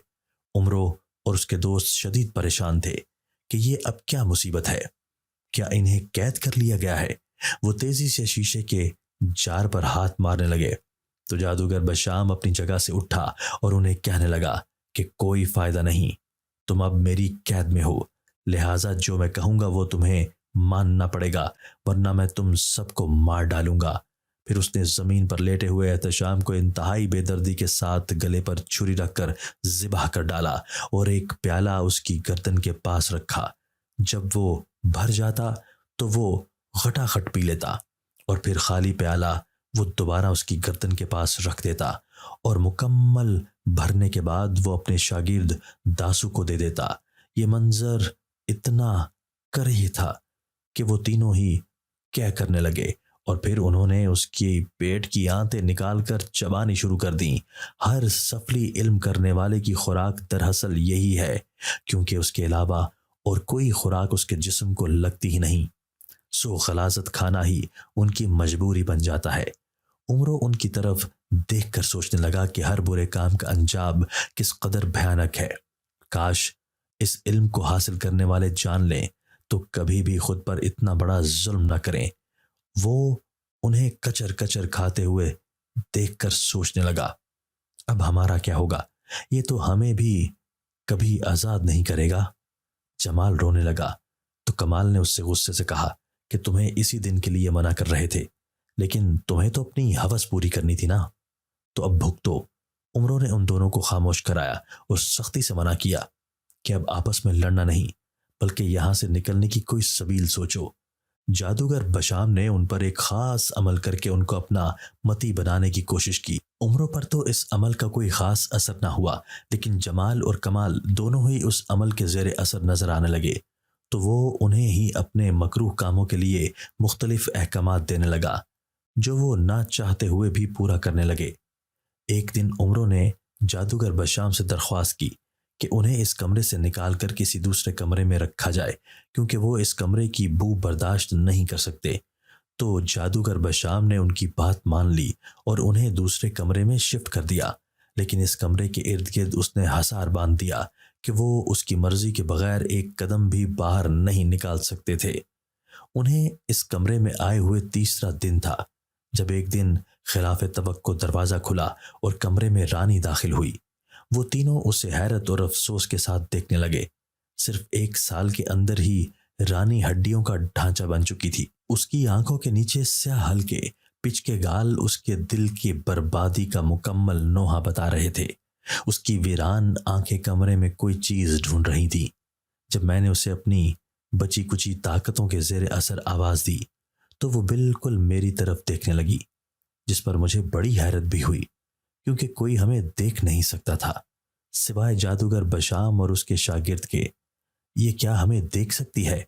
عمرو اور اس کے دوست شدید پریشان تھے کہ یہ اب کیا مصیبت ہے، کیا انہیں قید کر لیا گیا ہے؟ وہ تیزی سے شیشے کے جار پر ہاتھ مارنے لگے تو جادوگر بشام اپنی جگہ سے اٹھا اور انہیں کہنے لگا کہ کوئی فائدہ نہیں، تم اب میری قید میں ہو، لہٰذا جو میں کہوں گا وہ تمہیں ماننا پڑے گا، ورنہ میں تم سب کو مار ڈالوں گا۔ پھر اس نے زمین پر لیٹے ہوئے احتشام کو انتہائی بے دردی کے ساتھ گلے پر چھری رکھ کر ذبح کر ڈالا اور ایک پیالہ اس کی گردن کے پاس رکھا۔ جب وہ بھر جاتا تو وہ غٹاغٹ پی لیتا اور پھر خالی پیالہ وہ دوبارہ اس کی گردن کے پاس رکھ دیتا اور مکمل بھرنے کے بعد وہ اپنے شاگرد داسو کو دے دیتا۔ یہ منظر اتنا کرہی تھا کہ وہ تینوں ہی کیا کرنے لگے اور پھر انہوں نے اس کی پیٹ کی آنتیں نکال کر چبانی شروع کر دیں۔ ہر سفلی علم کرنے والے کی خوراک دراصل یہی ہے، کیونکہ اس کے علاوہ اور کوئی خوراک اس کے جسم کو لگتی ہی نہیں، سو غلاظت کھانا ہی ان کی مجبوری بن جاتا ہے۔ عمرو ان کی طرف دیکھ کر سوچنے لگا کہ ہر برے کام کا انجام کس قدر بھیانک ہے۔ کاش اس علم کو حاصل کرنے والے جان لیں تو کبھی بھی خود پر اتنا بڑا ظلم نہ کریں۔ وہ انہیں کچر کچر کھاتے ہوئے دیکھ کر سوچنے لگا، اب ہمارا کیا ہوگا؟ یہ تو ہمیں بھی کبھی آزاد نہیں کرے گا۔ جمال رونے لگا تو کمال نے اس سے غصے سے کہا کہ تمہیں اسی دن کے لیے منع کر رہے تھے، لیکن تمہیں تو اپنی ہوس پوری کرنی تھی نا، تو اب بھگتو۔ عمرو نے ان دونوں کو خاموش کرایا اور سختی سے منع کیا کہ اب آپس میں لڑنا نہیں، بلکہ یہاں سے نکلنے کی کوئی سبیل سوچو۔ جادوگر بشام نے ان پر ایک خاص عمل کر کے ان کو اپنا متی بنانے کی کوشش کی۔ عمرو پر تو اس عمل کا کوئی خاص اثر نہ ہوا، لیکن جمال اور کمال دونوں ہی اس عمل کے زیر اثر نظر آنے لگے، تو وہ انہیں ہی اپنے مکروہ کاموں کے لیے مختلف احکامات دینے لگا جو وہ نہ چاہتے ہوئے بھی پورا کرنے لگے۔ ایک دن عمرو نے جادوگر بشام سے درخواست کی کہ انہیں اس کمرے سے نکال کر کسی دوسرے کمرے میں رکھا جائے، کیونکہ وہ اس کمرے کی بو برداشت نہیں کر سکتے۔ تو جادوگر بشام نے ان کی بات مان لی اور انہیں دوسرے کمرے میں شفٹ کر دیا، لیکن اس کمرے کے ارد گرد اس نے حصار باندھ دیا کہ وہ اس کی مرضی کے بغیر ایک قدم بھی باہر نہیں نکال سکتے تھے۔ انہیں اس کمرے میں آئے ہوئے تیسرا دن تھا جب ایک دن خلاف توقع دروازہ کھلا اور کمرے میں رانی داخل ہوئی۔ وہ تینوں اسے حیرت اور افسوس کے ساتھ دیکھنے لگے۔ صرف 1 سال کے اندر ہی رانی ہڈیوں کا ڈھانچہ بن چکی تھی۔ اس کی آنکھوں کے نیچے سیاہ ہلکے پچ کے گال اس کے دل کی بربادی کا مکمل نوحہ بتا رہے تھے۔ اس کی ویران آنکھیں کمرے میں کوئی چیز ڈھونڈ رہی تھی۔ جب میں نے اسے اپنی بچی کچی طاقتوں کے زیر اثر آواز دی تو وہ بالکل میری طرف دیکھنے لگی، جس پر مجھے بڑی حیرت بھی ہوئی، کیونکہ کوئی ہمیں دیکھ نہیں سکتا تھا سوائے جادوگر بشام اور اس کے شاگرد کے۔ یہ کیا ہمیں دیکھ سکتی ہے؟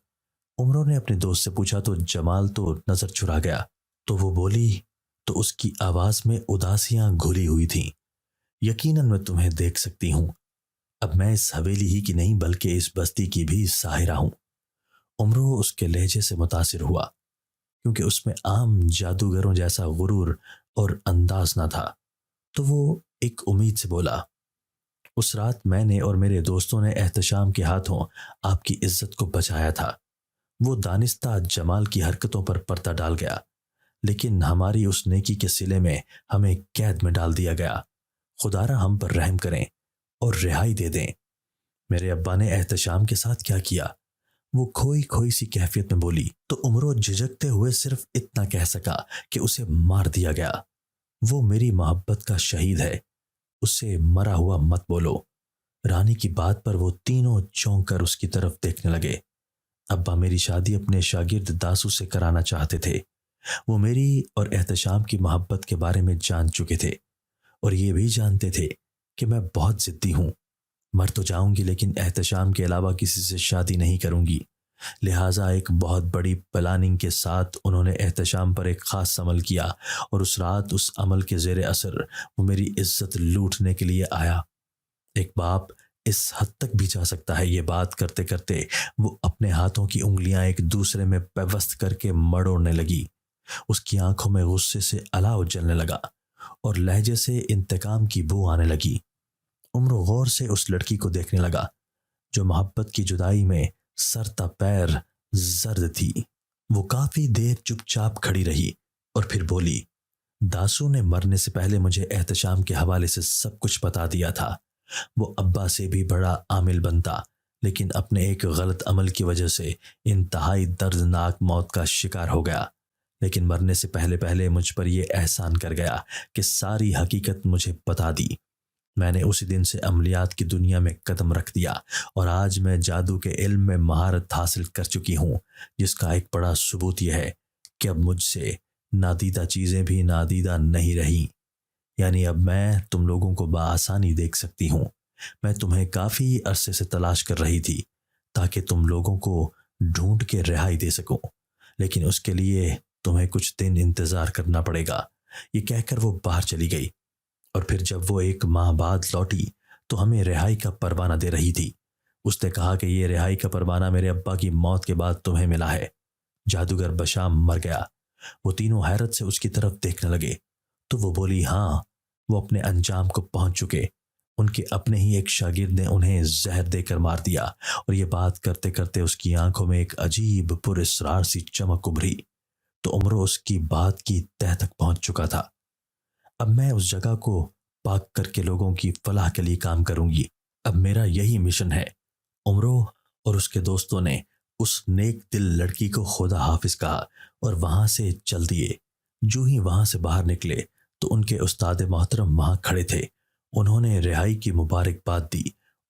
عمرو نے اپنے دوست سے پوچھا تو جمال تو نظر چرا گیا، تو وہ بولی تو اس کی آواز میں اداسیاں گھلی ہوئی تھیں۔ یقیناً میں تمہیں دیکھ سکتی ہوں، اب میں اس حویلی ہی کی نہیں بلکہ اس بستی کی بھی ساحرہ ہوں۔ عمرو اس کے لہجے سے متاثر ہوا، کیونکہ اس میں عام جادوگروں جیسا غرور اور انداز نہ تھا، تو وہ ایک امید سے بولا، اس رات میں نے اور میرے دوستوں نے احتشام کے ہاتھوں آپ کی عزت کو بچایا تھا۔ وہ دانستہ جمال کی حرکتوں پر پردہ ڈال گیا، لیکن ہماری اس نیکی کے صلے میں ہمیں قید میں ڈال دیا گیا۔ خدارا ہم پر رحم کریں اور رہائی دے دیں۔ میرے ابا نے احتشام کے ساتھ کیا کیا؟ وہ کھوئی کھوئی سی کیفیت میں بولی تو عمرو جھجکتے ہوئے صرف اتنا کہہ سکا کہ اسے مار دیا گیا۔ وہ میری محبت کا شہید ہے، اسے مرا ہوا مت بولو۔ رانی کی بات پر وہ تینوں چونک کر اس کی طرف دیکھنے لگے۔ ابا میری شادی اپنے شاگرد داسو سے کرانا چاہتے تھے۔ وہ میری اور احتشام کی محبت کے بارے میں جان چکے تھے اور یہ بھی جانتے تھے کہ میں بہت ضدی ہوں۔ مر تو جاؤں گی لیکن احتشام کے علاوہ کسی سے شادی نہیں کروں گی۔ لہٰذا ایک بہت بڑی پلاننگ کے ساتھ انہوں نے احتشام پر ایک خاص عمل کیا اور اس رات اس عمل کے زیر اثر وہ میری عزت لوٹنے کے لیے آیا۔ ایک باپ اس حد تک بھی جا سکتا ہے۔ یہ بات کرتے کرتے وہ اپنے ہاتھوں کی انگلیاں ایک دوسرے میں پیوست کر کے مڑوڑنے لگی۔ اس کی آنکھوں میں غصے سے الاؤ جلنے لگا اور لہجے سے انتقام کی بو آنے لگی۔ عمرو غور سے اس لڑکی کو دیکھنے لگا جو محبت کی جدائی میں سر تا پیر زرد تھی۔ وہ کافی دیر چپ چاپ کھڑی رہی اور پھر بولی، داسو نے مرنے سے پہلے مجھے احتشام کے حوالے سے سب کچھ بتا دیا تھا۔ وہ ابا سے بھی بڑا عامل بنتا لیکن اپنے ایک غلط عمل کی وجہ سے انتہائی دردناک موت کا شکار ہو گیا، لیکن مرنے سے پہلے پہلے مجھ پر یہ احسان کر گیا کہ ساری حقیقت مجھے بتا دی۔ میں نے اسی دن سے عملیات کی دنیا میں قدم رکھ دیا اور آج میں جادو کے علم میں مہارت حاصل کر چکی ہوں، جس کا ایک بڑا ثبوت یہ ہے کہ اب مجھ سے نادیدہ چیزیں بھی نادیدہ نہیں رہیں۔ یعنی اب میں تم لوگوں کو بآسانی دیکھ سکتی ہوں۔ میں تمہیں کافی عرصے سے تلاش کر رہی تھی تاکہ تم لوگوں کو ڈھونڈ کے رہائی دے سکوں، لیکن اس کے لیے تمہیں کچھ دن انتظار کرنا پڑے گا۔ یہ کہہ کر وہ باہر چلی گئی اور پھر جب وہ ایک ماہ بعد لوٹی تو ہمیں رہائی کا پروانہ دے رہی تھی۔ اس نے کہا کہ یہ رہائی کا پروانہ میرے ابا کی موت کے بعد تمہیں ملا ہے۔ جادوگر بشام مر گیا۔ وہ تینوں حیرت سے اس کی طرف دیکھنے لگے تو وہ بولی، ہاں، وہ اپنے انجام کو پہنچ چکے۔ ان کے اپنے ہی ایک شاگرد نے انہیں زہر دے کر مار دیا۔ اور یہ بات کرتے کرتے اس کی آنکھوں میں ایک عجیب پر اسرار سی چمک ابھری تو عمرو اس کی بات کی تہ تک پہنچ چکا تھا۔ اب میں اس جگہ کو پاک کر کے لوگوں کی فلاح کے لیے کام کروں گی۔ اب میرا یہی مشن ہے۔ عمرو اور اس کے دوستوں نے اس نیک دل لڑکی کو خدا حافظ کہا اور وہاں سے چل دیے۔ جو ہی وہاں سے باہر نکلے تو ان کے استاد محترم وہاں کھڑے تھے۔ انہوں نے رہائی کی مبارکباد دی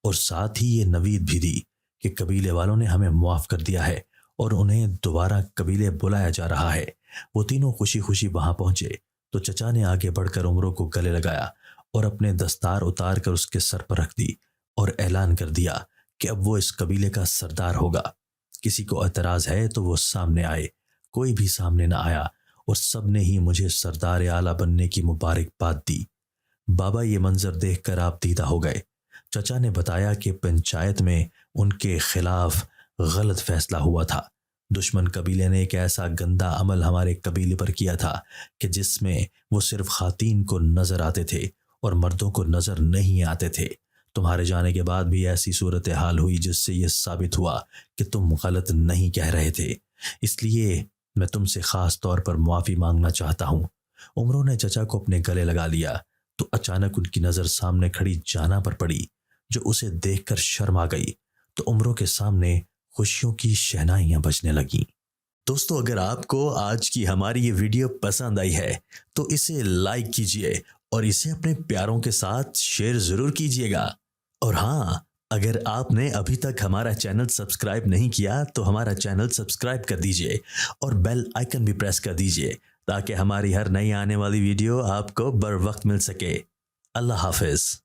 اور ساتھ ہی یہ نوید بھی دی کہ قبیلے والوں نے ہمیں معاف کر دیا ہے اور انہیں دوبارہ قبیلے بلایا جا رہا ہے۔ وہ تینوں خوشی خوشی وہاں پہنچے تو چچا نے آگے بڑھ کر عمرو کو گلے لگایا اور اپنے دستار اتار کر اس کے سر پر رکھ دی اور اعلان کر دیا کہ اب وہ اس قبیلے کا سردار ہوگا۔ کسی کو اعتراض ہے تو وہ سامنے آئے۔ کوئی بھی سامنے نہ آیا اور سب نے ہی مجھے سردار اعلیٰ بننے کی مبارکباد دی۔ بابا یہ منظر دیکھ کر آپ دیدہ ہو گئے۔ چچا نے بتایا کہ پنچایت میں ان کے خلاف غلط فیصلہ ہوا تھا۔ دشمن قبیلے نے ایک ایسا گندا عمل ہمارے قبیلے پر کیا تھا کہ جس میں وہ صرف خواتین کو نظر آتے تھے اور مردوں کو نظر نہیں آتے تھے۔ تمہارے جانے کے بعد بھی ایسی صورتحال ہوئی جس سے یہ ثابت ہوا کہ تم غلط نہیں کہہ رہے تھے، اس لیے میں تم سے خاص طور پر معافی مانگنا چاہتا ہوں۔ عمرو نے چچا کو اپنے گلے لگا لیا تو اچانک ان کی نظر سامنے کھڑی جانا پر پڑی جو اسے دیکھ کر شرما گئی تو عمرو کے سامنے خوشیوں کی شہنائیاں بجنے لگیں۔ دوستو، اگر آپ کو آج کی ہماری یہ ویڈیو پسند آئی ہے تو اسے لائک کیجئے اور اسے اپنے پیاروں کے ساتھ شیئر ضرور کیجئے گا۔ اور ہاں، اگر آپ نے ابھی تک ہمارا چینل سبسکرائب نہیں کیا تو ہمارا چینل سبسکرائب کر دیجئے اور بیل آئیکن بھی پریس کر دیجئے تاکہ ہماری ہر نئی آنے والی ویڈیو آپ کو بر وقت مل سکے۔ اللہ حافظ۔